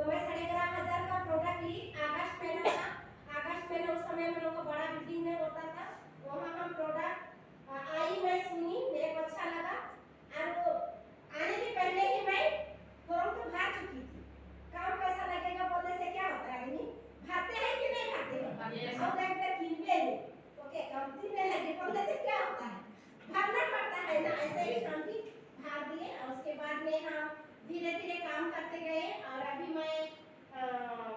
तो मैं 11,500 का प्रोडक्ट ली। अगस्त महीना था, अगस्त महीना उस समय हम लोग का बड़ा बिल्डिंग में होता था, वहाँ हम प्रोडक्ट आई, मैं सुनी, मेरे को अच्छा लगा और वो आने के पहले ही मैं फॉर्म तो भर चुकी थी। कम पैसा लगेगा बोलने से क्या होता है, आदमी भरते हैं कि नहीं भरते हैं? और एक बार किनबे ले ओके, कंपनी में लगे बोलने से क्या होता है, भरना पड़ता है ना। ऐसे ही हम भी भर दिए और उसके बाद में हम धीरे धीरे काम करते गए और अभी मैं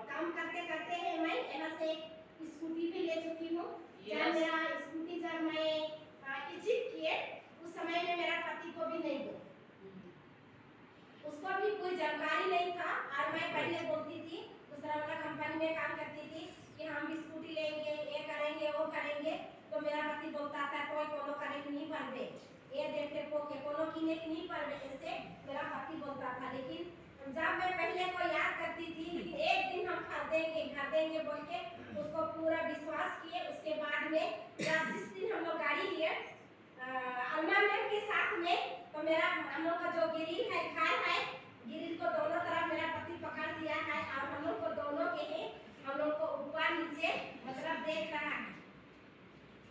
काम करते करते हैं मैं यहाँ से स्कूटी भी ले चुकी हूँ। जब मेरा स्कूटी जब मैं इजिप्ट किए उस समय में मेरा पति को भी नहीं दो, उसको भी कोई जानकारी नहीं था और मैं पहले बोलती थी, दूसरा वाला कंपनी में काम करती थी कि हम भी स्कूटी लेंगे, ये करेंगे वो करेंगे, तो मेरा पति बोलता था कोई कोनो करे कि नहीं पड़बे, ये देखे को के कोनो किने की नहीं पड़बे, ऐसे मेरा पति बोलता था। लेकिन जब मैं पहले को याद करती थी कि एक दिन हम खरीदेंगे बोल के उसको पूरा विश्वास किए। उसके बाद में जब जिस दिन हम लोग गाड़ी लिए अलमामेट के साथ में, तो मेरा हम लोग का जो ग्रिल है, घर है, ग्रिल को दोनों तरफ मेरा पति पकड़ दिया है और हम लोग को दोनों के ही हम लोग को ऊपर नीचे मतलब देख रहा है,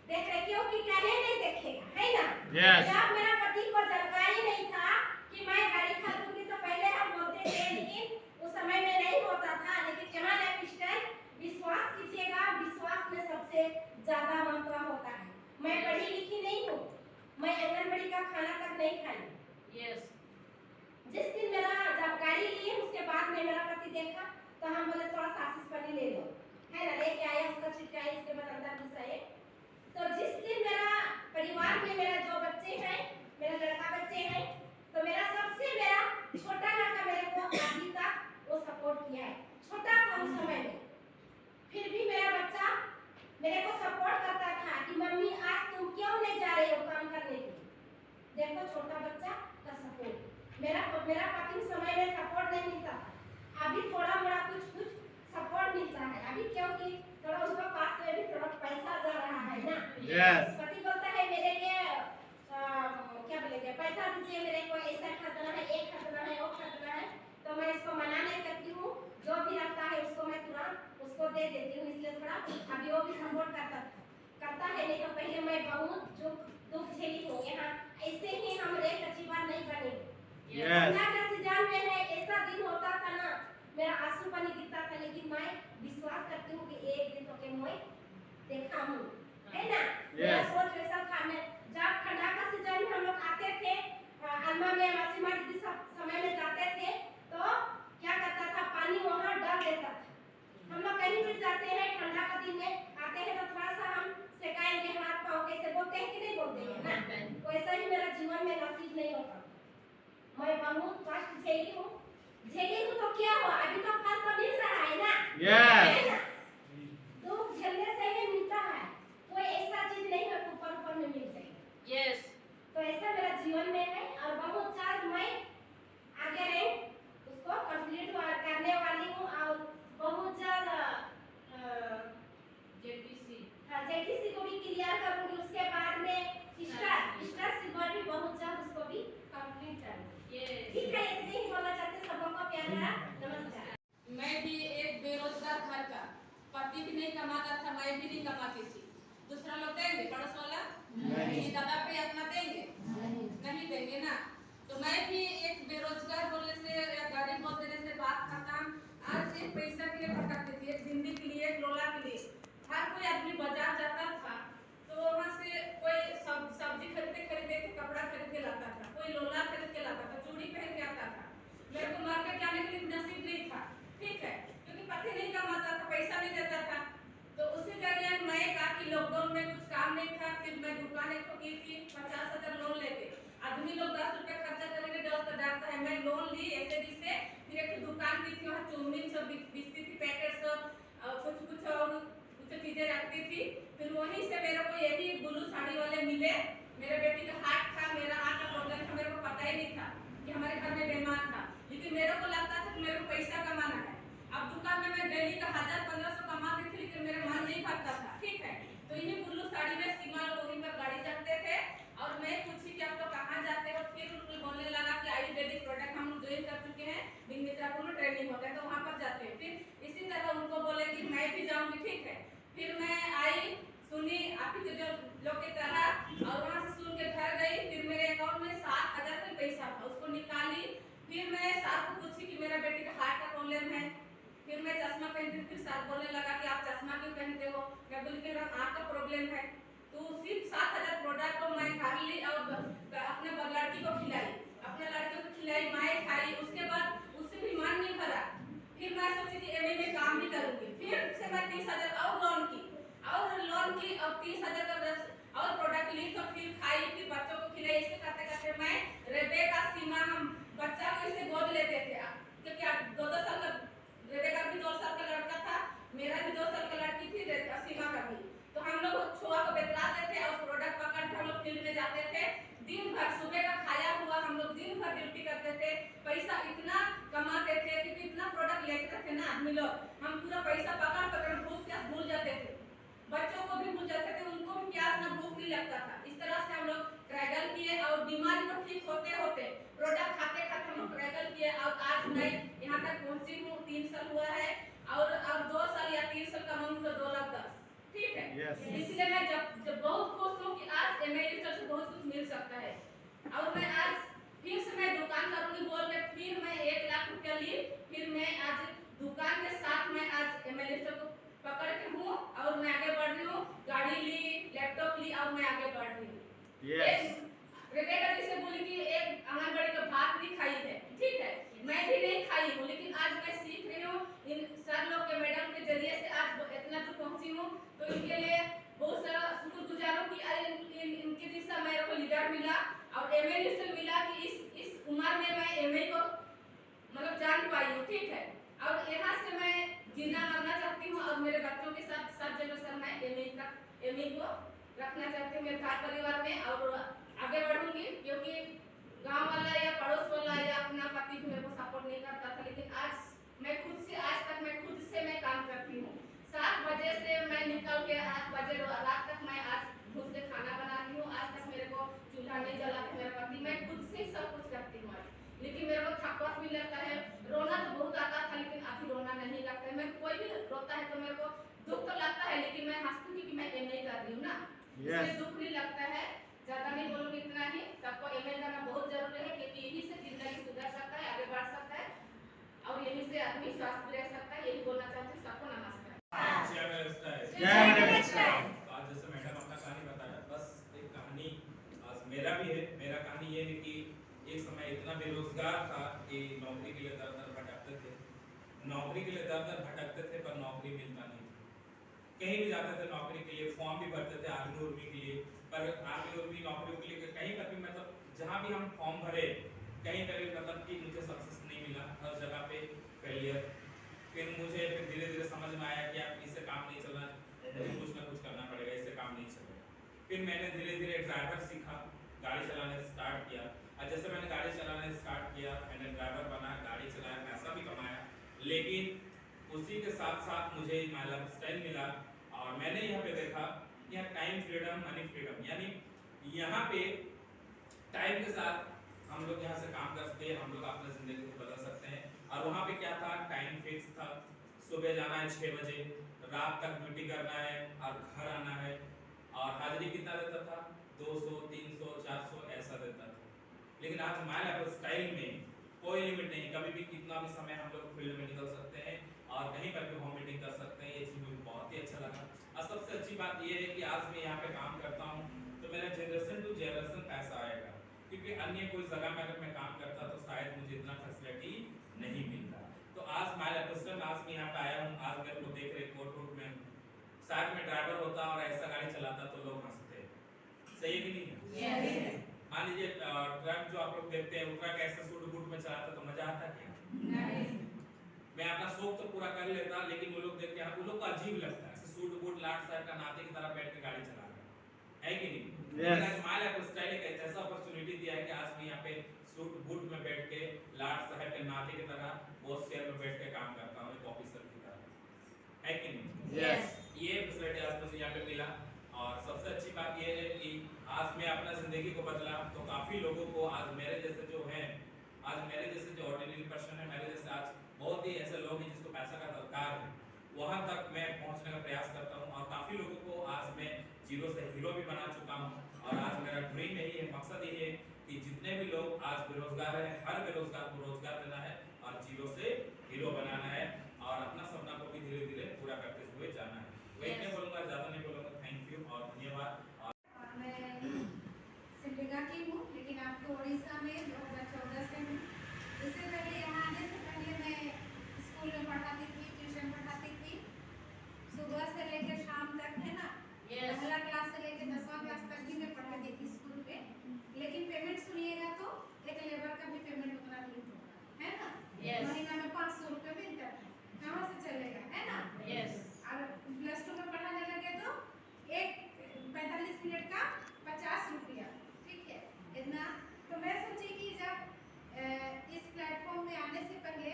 देख रहे क्योंकि पहले नहीं देखेगा, है ना? yes. जब मेरा पति को जानकारी नहीं था कि मैं गाड़ी खरीदूंगी तो पहले हम बोलते थे, लेकिन उस समय में नहीं होता था। लेकिन यहाँ लाइफस्टाइल विश्वास कीजिएगा, विश्वास में सबसे ज्यादा महत्व होता है। मैं पढ़ी लिखी नहीं हूँ, मैं आंगनबाड़ी का खाना तक नहीं खाई। yes. जिस दिन मेरा जब गाड़ी लिए उसके बाद में मेरा पति देखा तो हम बोले थोड़ा सा आशीष पानी ले लो, है ना, लेके आया, उसका छिटकाया, इसके बाद अंदर घुसाए। तो जिस दिन मेरा परिवार में मेरा जो बच्चे हैं, मेरा लड़का बच्चे हैं, तो मेरा सबसे मेरा छोटा लड़का मेरे को अभी तक वो सपोर्ट किया है। छोटा था उस समय में, फिर भी मेरा बच्चा मेरे को सपोर्ट करता था कि मम्मी आज तुम क्यों नहीं जा रहे हो काम करने के लिए। देखो छोटा बच्चा का सपोर्ट, मेरा पति समय में सपोर्ट नहीं मिलता था, अभी थोड़ा मोड़ा कुछ सपोर्ट मिलता है अभी, क्योंकि थोड़ा उसका पास में भी थोड़ा पैसा जा रहा है ना। yes. पति बोलता है मेरे लिए क्या बोलेंगे, पैसा दीजिए मेरे को, ऐसा खरीदना है, एक खरीदना है, वो खरीदना है, तो मैं इसको मना नहीं करती हूँ, जो भी रखता है उसको मैं तुरंत उसको दे देती हूँ। इसलिए थोड़ा अभी वो भी सपोर्ट करता है। नहीं तो पहले मैं बहुत दुख झेली हूँ। यहाँ ऐसे ही हम एक अच्छी बात नहीं बनेंगे। yes. का सीजन में है, ऐसा दिन होता था ना, मेरा आंसू पानी गिरता था, लेकिन मैं विश्वास करती हूँ कि एक दिन तो के मैं देखा हूँ, है ना। मेरा सोच वैसा था। मैं जब ठंडा का सीजन में हम लोग आते थे, अम्मा में मासीमा दीदी सब समय में जाते थे, तो क्या करता था, पानी वहाँ डाल देता था। हम लोग कहीं भी जाते हैं ठंडा का दिन में आते हैं तो थोड़ा सा हम सेकाएंगे हाथ पाँव, कैसे बोलते हैं कि नहीं बोलते हैं ना, वैसा ही मेरा जीवन में नसीब नहीं होता। मैं बहुत कष्ट झेली हूँ तो क्या हुआ, अभी तो फल तो मिल रहा है ना। yes. दुख झेलने से ही मिलता है, कोई ऐसा चीज नहीं है ऊपर में मिल जाएगी। yes. तो ऐसा मेरा जीवन में है और बहुत जल्द मैं आगे रहे उसको कंप्लीट करने वाली हूँ और बहुत जल्द जेटीसी को भी क्लियर करूंगी। उसके बाद में स्टार सिल्वर भी बहुत जल्द उसको भी कंप्लीट करूंगी। ठीक है, इतने ही बोलना चाहते, सब लोगों को प्यार भरा नमस्कार। मैं भी एक बेरोजगार घर का, पति भी नहीं कमाता था, मैं भी नहीं कमाती थी। दूसरा लोग देंगे, पड़ोस वाला नहीं, दादा पे अपना देंगे नहीं देंगे ना। तो मैं भी एक बेरोजगार बोलने से या गरीब बोल देने से बात खत्म। आज एक पैसा के लिए भटकती थी, एक भिंडी के लिए, एक लोला के लिए। हर कोई आदमी बाजार जाता था तो वहाँ से कोई सब्जी खरीदते कपड़ा खरीद के लाता था, कोई लोला खरीद के लाता था, चूड़ी पहन के आता था। मेरे को मार्केट जाने के लिए नसीब नहीं था, ठीक है, क्योंकि पति नहीं कमाता था, पैसा नहीं देता था। तो उसी दरमियान मैं कहा कि लॉकडाउन में कुछ काम नहीं था, फिर मैं दुकान एक की थी 50,000 लोन लेके। आदमी लोग 10 रुपया खर्चा करेंगे, डर तो डरता है। मैं लोन ली एसएडी से, फिर एक दुकान की थी, वहाँ चौमिन सब बिकती थी, पैकेट सब, कुछ और कुछ चीजें रखती थी। फिर वहीं से मेरे को यही ब्लू साड़ी वाले मिले। मेरे बेटी का हाथ था, मेरा हाथ का प्रॉब्लम था, मेरे को पता ही नहीं था कि हमारे घर में बीमार था, लेकिन मेरे को लगता था कि मेरे को पैसा कमाना है। अब दुकान में मैं डेली का 1000-1500 कमाती थी, लेकिन मेरा मन नहीं भरता था, ठीक है। तो यही ब्लू साड़ी में सीमा लोग वहीं पर गाड़ी चढ़ते थे और मैं पूछी कि आप तो कहाँ जाते हो, फिर उनको बोलने लगा कि आयुर्वेदिक प्रोडक्ट हम ज्वाइन कर चुके हैं, बिन मिर्जापुर में ट्रेनिंग होता है तो वहाँ पर जाते हैं। फिर इसी तरह उनको बोले कि मैं भी जाऊँगी, ठीक है। फिर मैं आई, सुनी आप ही के जो लोग की तरह, और वहाँ से सुन के घर गई। फिर मेरे अकाउंट में 7,000 का पैसा था, उसको निकाली। फिर मैं साहब को पूछी कि मेरा बेटी का हार्ट का प्रॉब्लम है। फिर मैं चश्मा पहनती थी। फिर साहब बोलने लगा कि आप चश्मा क्यों पहनते हो? मैं बोली मेरा आँख का प्रॉब्लम है। तो सिर्फ 7,000 प्रोडक्ट को मैं खा ली और अपने लड़की को खिलाई, अपने लड़की को खिलाई, मैं खाई। उसके बाद उससे भी मन नहीं भरा। फिर मैं सोची कि एमए में काम भी करूंगी। फिर से मैं 30,000 और लोन की और 30,000 का और प्रोडक्ट ली। तो फिर खाई, फिर बच्चों को खिलाई। ऐसे करते करते मैं रेबेका, सीमा, हम बच्चा को इसे गोद लेते थे क्योंकि 2-2 साल का रेबेका भी 2 साल का लड़का था, मेरा भी 2 साल का लड़की थी, सीमा का भी। तो हम लोग छुआ को बेतलाते थे और प्रोडक्ट पकड़ के हम लोग फील्ड में जाते थे। दिन भर सुबह का खाया हुआ हम लोग दिन भर ड्यूटी करते थे। पैसा इतना कमाते थे क्योंकि इतना प्रोडक्ट लेते थे ना आदमी लोग, हम पूरा पैसा पकड़ पकड़ भूख प्यास भूल जाते थे। बच्चों को भी भूल जाते थे, उनको भी प्यास ना भूख नहीं लगता था। इस तरह से हम लोग ट्रैगल किए और बीमारी को ठीक होते होते प्रोडक्ट खाते खाते हम लोग ट्रैगल किए और आज मैं यहाँ तक पहुँची हूँ। 3 साल हुआ है और 2 साल या 3 साल का हम तो 2,10,000, ठीक है। इसलिए मैं जब बहुत खुश हूँ कि आज एमएलए से बहुत कुछ मिल सकता है। और मैं आज फिर से मैं दुकान करूंगी बोल के फिर मैं 1 लाख रुपया ली। फिर मैं आज दुकान के साथ मैं आज एमएलए को पकड़ के हूँ और मैं आगे बढ़ रही हूँ। गाड़ी ली, लैपटॉप ली और मैं आगे बढ़ रही हूँ। रेबेका जी से बोली कि एक आंगनबाड़ी का भात भी खाई है, ठीक है। मैं भी नहीं खाई हूँ, लेकिन आज मैं सीख रही हूँ इन सर लोग के, मैडम के जरिए से आज इतना दूर पहुंची हूँ। तो इनके लिए बहुत सारा शुक्रगुजार हूँ कि इनके जैसा मेरे को लीडर मिला और एमएलए से मिला कि इस उम्र में मैं एमए को मतलब जान पाई हूँ, ठीक है। और यहाँ से मैं जीना मरना चाहती हूँ और मेरे बच्चों के साथ सब जगह सर मैं एमए को रखना चाहती हूँ मेरे घर परिवार में और आगे बढ़ूंगी। क्योंकि गांव वाला या पड़ोस वाला या अपना पति भी मेरे को सपोर्ट नहीं करता था, लेकिन आज मैं खुद से आज तक मैं खुद से मैं काम करती हूँ। 7 बजे से मैं निकल के 8 बजे रात तक मैं आज खुद से खाना बनाती हूँ। आज तक मेरे को चूल्हा नहीं जला के मेरा पति, मैं खुद से सब कुछ करती हूँ आज। लेकिन मेरे को थकावट भी लगता है, रोना तो बहुत आता था लेकिन अभी रोना नहीं लगता है। मैं कोई भी रोता है तो मेरे को दुख तो लगता है, लेकिन मैं हंसती हूँ कि मैं एम नहीं कर रही हूँ ना, इसलिए दुख नहीं लगता है। ज्यादा नहीं बोलूँगी, इतना ही। सबको एम करना बहुत जरूरी है क्योंकि यही से जिंदगी सुधर सकता है, आगे बढ़ सकता है और यही से आदमी स्वस्थ रह सकता है। यही बोलना चाहती हूँ। सबको नमस्कार। आज जैसे मैडम अपना कहानी बताया, बस एक कहानी आज मेरा भी है। मेरा कहानी ये है कि एक समय इतना बेरोजगार था कि नौकरी के लिए दर दर भटकते थे, नौकरी के लिए दर दर भटकते थे पर नौकरी मिलता नहीं था। कहीं भी जाते थे नौकरी के लिए, फॉर्म भी भरते थे आर्मी उर्मी के लिए, पर आर्मी उर्मी नौकरियों के लिए कहीं पर भी मतलब जहाँ भी हम फॉर्म भरे कहीं पर भी मतलब कि मुझे सक्सेस नहीं मिला, हर जगह पे फेलियर। फिर मुझे धीरे धीरे समझ में आया कि आप इससे काम नहीं चलना, मुझे कुछ ना कुछ करना पड़ेगा, इससे काम नहीं चलेगा। फिर मैंने धीरे धीरे ड्राइवर सीखा, गाड़ी चलाने स्टार्ट किया। और जैसे मैंने गाड़ी चलाने स्टार्ट किया, मैंने ड्राइवर बना, गाड़ी चलाया, पैसा भी कमाया, लेकिन उसी के साथ साथ मुझे माय लाइफ स्टाइल मिला। और मैंने यहाँ पे देखा यहाँ टाइम फ्रीडम, मनी फ्रीडम, यानी यहाँ पे टाइम के साथ हम लोग यहाँ से काम कर सकते हैं, हम लोग अपनी जिंदगी को बदल सकते हैं। और वहाँ पे क्या था, टाइम फिक्स था, सुबह जाना है 6 बजे, रात तक ड्यूटी करना है और घर आना है। और हाजिरी कितना देता था, 200, 300, 400 ऐसा देता था। लेकिन आज माय लाइफ स्टाइल में कोई लिमिट नहीं, कभी भी कितना भी समय हम लोग फील्ड में निकल सकते हैं और कहीं पर भी होम मीटिंग कर सकते हैं। ये चीज़ मुझे बहुत ही अच्छा लगा। और सबसे अच्छी बात ये है कि आज मैं यहाँ पे काम करता हूँ तो मेरा जनरेशन टू जनरेशन पैसा आएगा, क्योंकि अन्य कोई जगह में अगर मैं काम करता तो शायद मुझे इतना फैसिलिटी नहीं मिलता। तो आज माय लाइफ आज मैं यहाँ पे आया हूँ, आज मेरे को देख रहे कोर्ट रोड में, शायद मैं ड्राइवर होता और ऐसा गाड़ी चलाता तो लोग हंसते। सही है कि नहीं? मान लीजिए ट्रक जो आप लोग देखते हैं, वो ट्रक ऐसे सूट बूट में चलाता तो मजा आता क्या? नहीं। मैं अपना शौक तो पूरा कर लेता, लेकिन वो लोग देख के वो लोग को अजीब लगता है, सूट बूट लाट साहब का नाते की तरह बैठ के गाड़ी चला रहा है कि नहीं? लेकिन आज माय लाइफ स्टाइल एक ऐसा अपॉर्चुनिटी दिया है कि आज मैं यहाँ पे सूट बूट में बैठ के लाट साहब के नाते की तरह बॉस चेयर में बैठ के काम करता हूँ, एक ऑफिसर की तरह, है कि नहीं? ये फैसिलिटी आज मुझे यहाँ पे मिला। और सबसे अच्छी बात ये है कि आज मैं अपना जिंदगी को बदला तो काफी लोगों को आज मेरे जैसे जो हैं आज मेरे जैसे जो ऑर्डिनरी पर्सन है, मेरे जैसे आज बहुत ही ऐसे लोग हैं जिसको पैसा का दरकार है, वहां तक मैं पहुंचने का प्रयास करता हूं और काफी लोगों को आज मैं जीरो से हीरो भी बना चुका हूं। और आज मेरा ड्रीम यही है, मकसद यही है कि जितने भी लोग आज बेरोजगार हैं, हर बेरोजगार को रोजगार देना है और जीरो से हीरो बनाना है और अपना सपना को भी धीरे धीरे पूरा करते हुए जाना है। वही मैं बोलूंगा, ज्यादा नहीं बोलूंगा। थैंक यू और धन्यवाद। मैं सिमडेगा की हूँ, लेकिन आपको उड़ीसा में 2014 से हूँ। इससे पहले यहाँ आने से पहले मैं स्कूल में पढ़ाती थी, ट्यूशन पढ़ाती थी, सुबह से लेकर शाम तक, है ना। पहला क्लास से लेकर 10वां क्लास तक भी मैं पढ़ाती थी स्कूल में। लेकिन पेमेंट सुनिएगा तो एक लेबर का भी पेमेंट उतना नहीं होगा, है ना। महीना में 500 रुपये मिलता है, कहाँ से चलेगा, है ना। और +2 में पढ़ाने लगे तो एक 45 मिनट का 50 रुपया, ठीक है, इतना। तो मैं सोची कि जब इस प्लेटफॉर्म में आने से पहले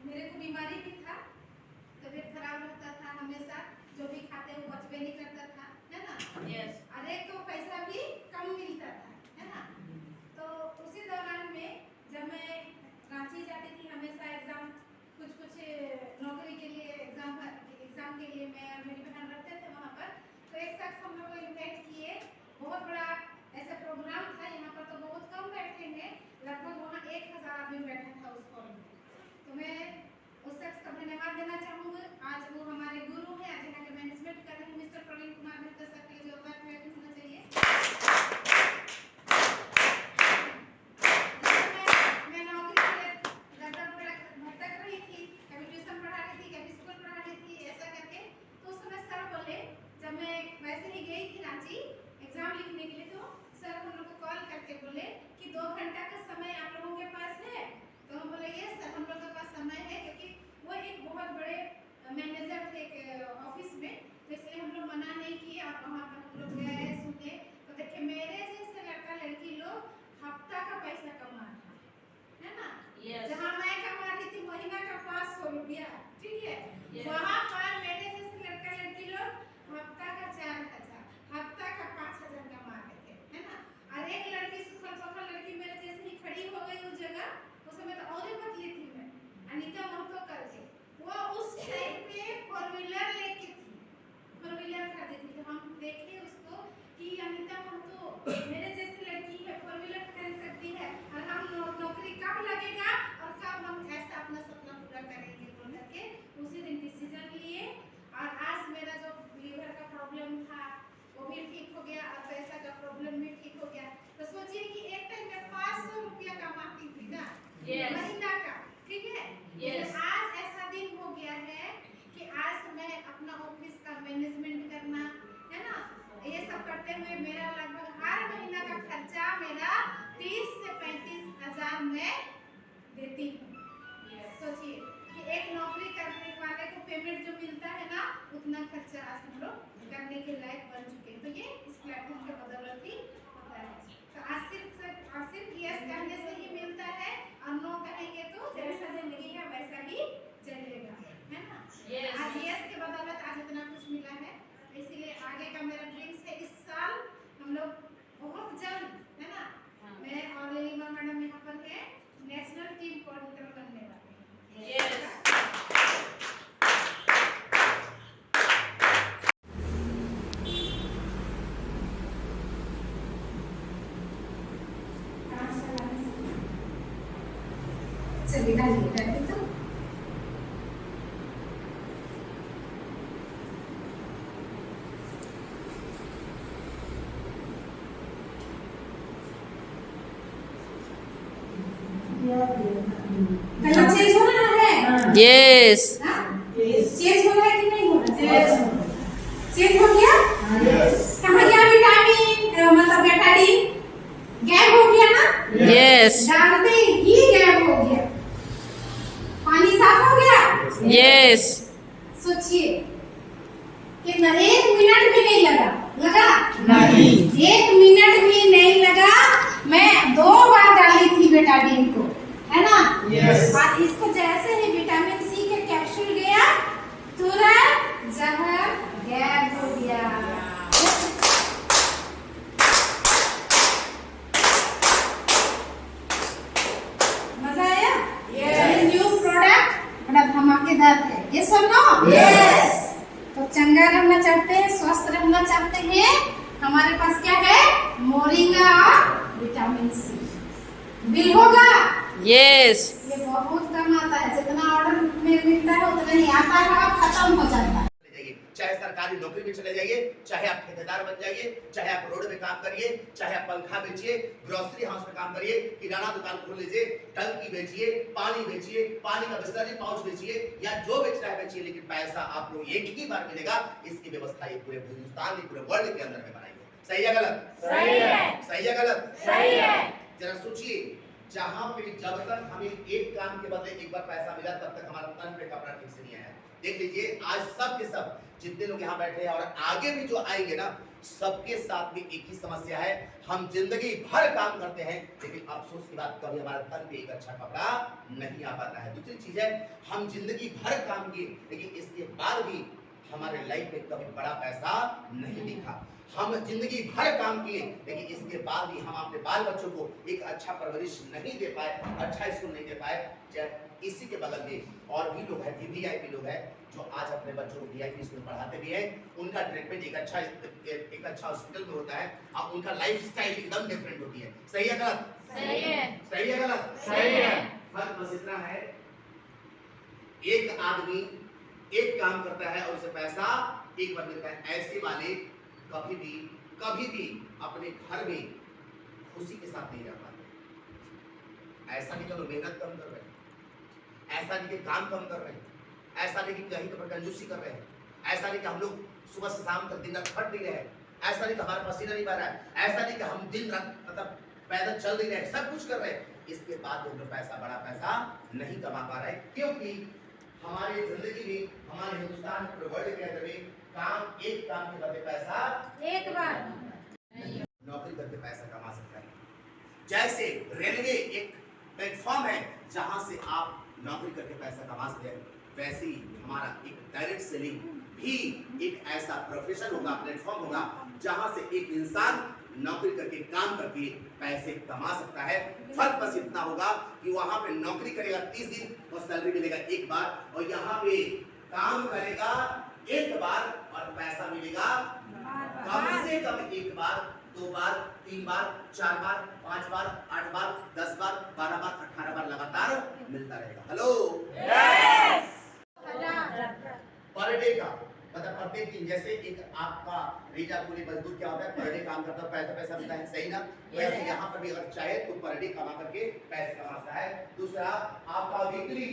मेरे को बीमारी भी था, तबीयत खराब रहता था हमेशा, जो भी खाते वो पचबे नहीं करता था, है ना। और एक तो पैसा भी कम मिलता था, है ना। तो उसी दौरान में जब मैं रांची जाती थी हमेशा एग्जाम, कुछ नौकरी के लिए एग्जाम के लिए मैं और मेरी बहन रहते थे वहाँ पर। तो एक शख्स हम लोग को इन्वाइट किए, बहुत बड़ा ऐसा प्रोग्राम था, यहाँ पर तो बहुत कम बैठे हैं, लगभग वहाँ 1000 आदमी बैठा था उस हॉल में। तो मैं उस शख्स का धन्यवाद देना चाहूँगी। आज वो हमारे गुरु हैं, आज यहाँ के मैनेजमेंट कर रहे हैं मिस्टर प्रवीण कुमार मित्तल सर के लिए जोरदार ताली होना चाहिए। मैं नौकरी के लिए भटक रही थी, कभी ट्यूशन पढ़ा रही थी, कभी स्कूल पढ़ा रही थी, ऐसा करके। तो उस समय सर बोले, जब मैं वैसे ही गई थी रांची एग्जाम लिखने के लिए, तो सर हम लोग को कॉल करके बोले कि 2 घंटा का समय आप लोगों के पास है। तो हम बोले यस सर, हम लोग के पास समय है, क्योंकि वो एक बहुत बड़े मैनेजर थे ऑफिस में, तो इसलिए हम लोग मना नहीं किए। और वहाँ पर हम लोग गए सुने, तो देखिए मेरे जैसे लड़का लड़की लोग हफ्ता का पैसा कमा रहा है ना। जहाँ मैं कमा रही थी महीना का 500 रुपया, ठीक है, वहाँ पर मेरे जैसे लड़का लड़की लोग हफ्ता का 4000, हफ्ता का 5000 कमा रहे थे, है ना। और एक लड़की सुखल लड़की मेरे जैसे ही खड़ी हो गई उस जगह, उस समय तो और पतली थी मैं, अनीता महतो करके। वो उस टाइम पे 4 व्हीलर लेके थी, 4 व्हीलर खरीदी थी। तो हम देखे उसको कि अनीता महतो मेरे जैसी लड़की है, 4 व्हीलर खरीद सकती है, और हम नौकरी कब लगेगा और कब हम ऐसा अपना सपना पूरा करेंगे बोल करके उसी दिन डिसीजन लिए। और आज मेरा जो लीवर का प्रॉब्लम था वो भी ठीक हो गया और पैसा का प्रॉब्लम भी ठीक हो गया। तो सोचिए कि एक टाइम में 500 रुपया कमाती थी ना, महीना का, ठीक है। आज ऐसा दिन हो गया है कि आज मैं अपना ऑफिस का मैनेजमेंट करना, है ना, ये सब करते हुए मेरा लगभग हर महीना का खर्चा मेरा 30 से 35 हजार में देती हूँ। सोचिए कि एक नौकरी करने वाले को पेमेंट जो मिलता है ना, उतना खर्चा आज हम लोग करने के लायक बन चुके हैं। तो ये इस प्लेटफॉर्म के बदौलत ही होता है। तो आज सिर्फ यस कहने से ही मिलता है, और नो कहेंगे तो जैसा जिंदगी है वैसा ही चलेगा, है ना। आज यस के बदौलत आज इतना कुछ मिला है, इसीलिए आगे का मेरा ड्रीम्स है इस साल हम लोग बहुत जल्द, है ना, मैं और लीमा मैडम यहाँ पर है, नेशनल टीम कोऑर्डिनेटर बनने वाले हैं। चलेगा नहीं तो कलर चेंज हो रहा है। यस चेंज हो रहा है कि नहीं हो रहा? चेंज हो गया। कहाँ गया विटामिन, मतलब बेटाडीन गैप हो गया ना। यस डालते ही गैप हो गया, पानी साफ हो गया। यस सोचिए कि ना 1 मिनट भी नहीं लगा नहीं, 1 मिनट भी नहीं लगा। मैं 2 बार डाली थी बेटाडीन को, है ना। और इसको जैसे ही विटामिन सी के कैप्सूल गया, तुरंत जहर गैप हो गया। यस। तो चंगा रहना चाहते हैं, स्वस्थ रहना चाहते हैं, हमारे पास क्या है? मोरिंगा और विटामिन सी। बिल होगा? यस। ये बहुत कम आता है, जितना ऑर्डर में मिलता है उतना ही आता है और खत्म हो जाता है। चाहे सरकारी नौकरी में चले जाइए, चाहे आप ठेकेदार बन जाइए, चाहे आप रोड में काम करिए, चाहे आप पंखा बेचिए, ग्रोसरी हाउस में काम करिए, किराना दुकान खोल लीजिए, टंकी बेचिए, पानी बेचिए, पानी का बिस्लरी पाउच बेचिए, या जो बेचना है बेचिए, लेकिन पैसा आपको एक ही बार मिलेगा। इसकी व्यवस्था ये पूरे हिंदुस्तान में, पूरे वर्ल्ड के अंदर में बनाई है। सही है गलत? सही है। सही है गलत? सही है। जरा सोचिए, जहां पे जब तक हमें एक काम के बदले एक बार पैसा मिला, तब तक हमारा तन पे कपड़ा ठीक से नहीं आया। देख लीजिए, आज सब के सब जितने लोग यहाँ बैठे हैं और आगे भी जो आएंगे ना, सबके साथ में एक ही समस्या है। हम जिंदगी भर काम करते हैं, लेकिन अफसोस की बात, कभी हमारे तन पे एक अच्छा कपड़ा नहीं आ पाता है। दूसरी चीज है, हम जिंदगी भर काम किए, लेकिन इसके बाद भी हमारे लाइफ में कभी बड़ा पैसा नहीं दिखा। हम जिंदगी भर काम किए, लेकिन इसके बाद भी हम अपने बाल बच्चों को एक अच्छा परवरिश नहीं दे पाए, अच्छा स्कूल नहीं दे पाए। इसी के बगल में और भी लोग हैं, वीवीआईपी लोग हैं, जो आज अपने बच्चों को वीआईपी स्कूल पढ़ाते भी हैं। उनका ट्रीटमेंट एक अच्छा हॉस्पिटल में होता है, और उनका लाइफस्टाइल एकदम डिफरेंट होती है। सही है गलत? सही है। सही है गलत? सही है। फर्क बस इतना है, एक आदमी एक काम करता है और उसे पैसा एक बार मिलता है। ऐसे वाले कभी भी अपने घर में खुशी के साथ नहीं रह पाते। ऐसा नहीं कि लोग मेहनत कम कर रहे हैं, ऐसा नहीं कि काम कम कर रहे हैं, ऐसा नहीं कि कहीं पर कंजूसी कर रहे हैं, ऐसा नहीं कि हम लोग सुबह से शाम तक दिन रात खट नहीं रहे, ऐसा नहीं कि हमारा पसीना नहीं बह रहा है, ऐसा नहीं कि हम दिन रात मतलब पैदल चल नहीं रहे, सब कुछ कर रहे हैं। इसके बाद हम लोग पैसा, बड़ा पैसा नहीं कमा पा रहे, क्योंकि हमारी जिंदगी में, हमारे हिंदुस्तान के वर्ल्ड के अंदर में एक काम के बदले पैसा एक बार नौकरी करके पैसा कमा सकता है। जैसे रेलवे एक प्लेटफॉर्म है जहां से आप नौकरी करके पैसा कमा सकते हैं, वैसे ही हमारा एक डायरेक्ट सेलिंग भी एक ऐसा प्रोफेशन होगा, प्लेटफॉर्म होगा, जहां से एक इंसान नौकरी करके, काम करके पैसे कमा सकता है। फर्क बस इतना होगा कि वहां पे नौकरी करेगा 30 दिन और सैलरी मिलेगा एक बार, और यहाँ पे काम करेगा एक बार और पैसा मिलेगा कम से कम एक बार, 2 बार, 3 बार, 4 बार, 5 बार, 8 बार, 10 बार, 12 बार, 18 बार लगातार मिलता रहेगा। हेलो, पर डे का मतलब प्रत्येक दिन, जैसे एक आपका रीटा कूली मजदूर क्या होता है, पर डे काम करता है, पैसा मिलता है, सही ना? वैसे यहाँ पर भी अगर चाहे तो पर डे कमा करके पैसे कमाता है। दूसरा, आपका वीकली,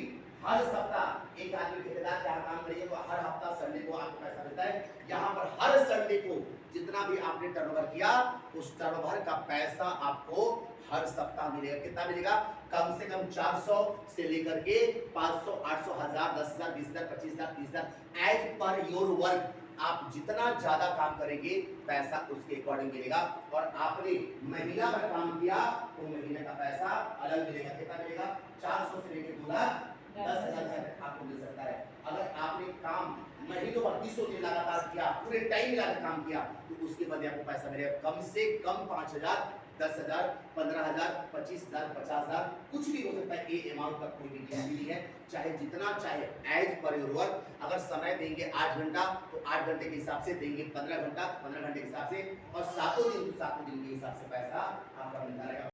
हर सप्ताह एक आदमी ठेकेदार जहाँ काम करिए तो हर हफ्ता संडे को आपको पैसा मिलता है। यहाँ पर हर संडे को जितना भी आपने टर्नओवर किया, उस टर्नओवर का पैसा आपको हर सप्ताह मिलेगा। कितना मिलेगा? कम से कम 400 से लेकर के 500, 800, 1000, 10,000, 20,000, 25,000, 30,000 एज पर योर वर्क। आप जितना ज्यादा काम करेंगे, पैसा उसके अकॉर्डिंग मिलेगा। और आपने महीना भर काम किया तो महीने का पैसा अलग मिलेगा। कितना मिलेगा? 400 से लेकर 2,10,000 तक आपको मिल सकता है। अगर आपने काम महीनों भर 300 दिन लगातार किया, पूरे टाइम लगाकर काम किया, तो उसके बदले आपको पैसा मिलेगा कम से कम 5,000, 10,000, 15,000, 25,000, 50,000, कुछ भी हो सकता है। ये अमाउंट का कोई भी गारंटी नहीं है, चाहे जितना चाहे एज पर योर वर्क। अगर समय देंगे 8 घंटा तो 8 घंटे के हिसाब से देंगे, 15 घंटा 15 घंटे के हिसाब से, और 7 दिन तो 7 दिन के हिसाब से पैसा आपका मिलता रहेगा।